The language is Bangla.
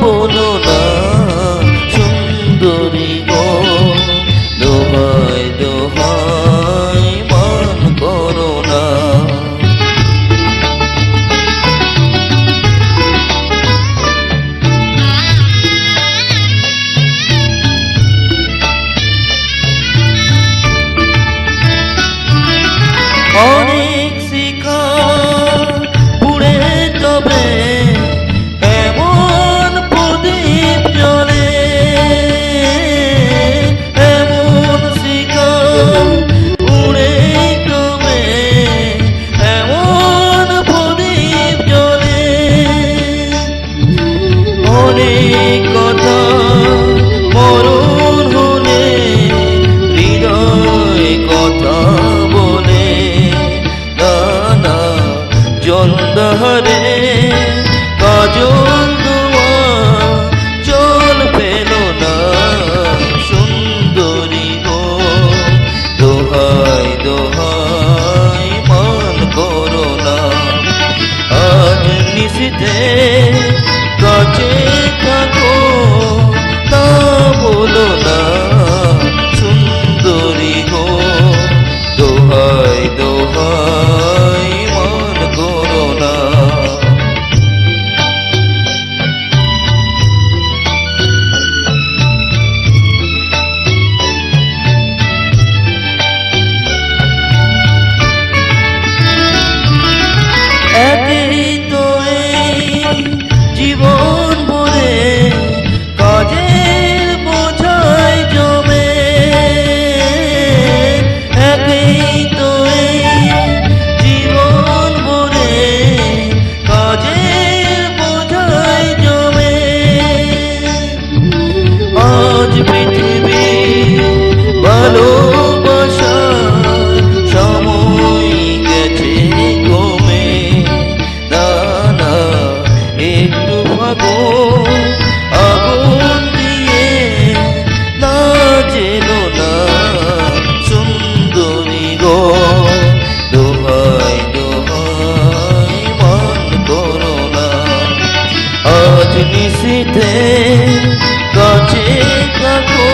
বলো না সুন্দরী গো, দোহাই দোহাই মান করো না। অনেক শিকার পুড়ে তবে এমন প্রদীপ জ্বলে, এমন শিকার পুড়ে তবে এমন প্রদীপ জ্বলে। অনেক কথা মরণ হলে হৃদয় কথা বলে, নানা জলধারে কাজল দোয়া জল পেল না সুন্দরী গো, দোহাই দোহাই মান করো না। আজ নিশিতে কাছে থাকো তা বলো না সুন্দরী গো, দোহাই দোহাই মান করো না। একই তো এই জীবন ভরে কাজের বোঝাই জমে, একই তো এই জীবন ভরে কাজের বোঝাই জমে। আজ পৃথিবী ভালোবাসার সময় গেছে কমে, নানা একটু ভাগো আগুন দিয়ে না জেলো না সুন্দরী গো, দোহাই দোহাই মান করো না। আজ নিশিতে কাছে থাকো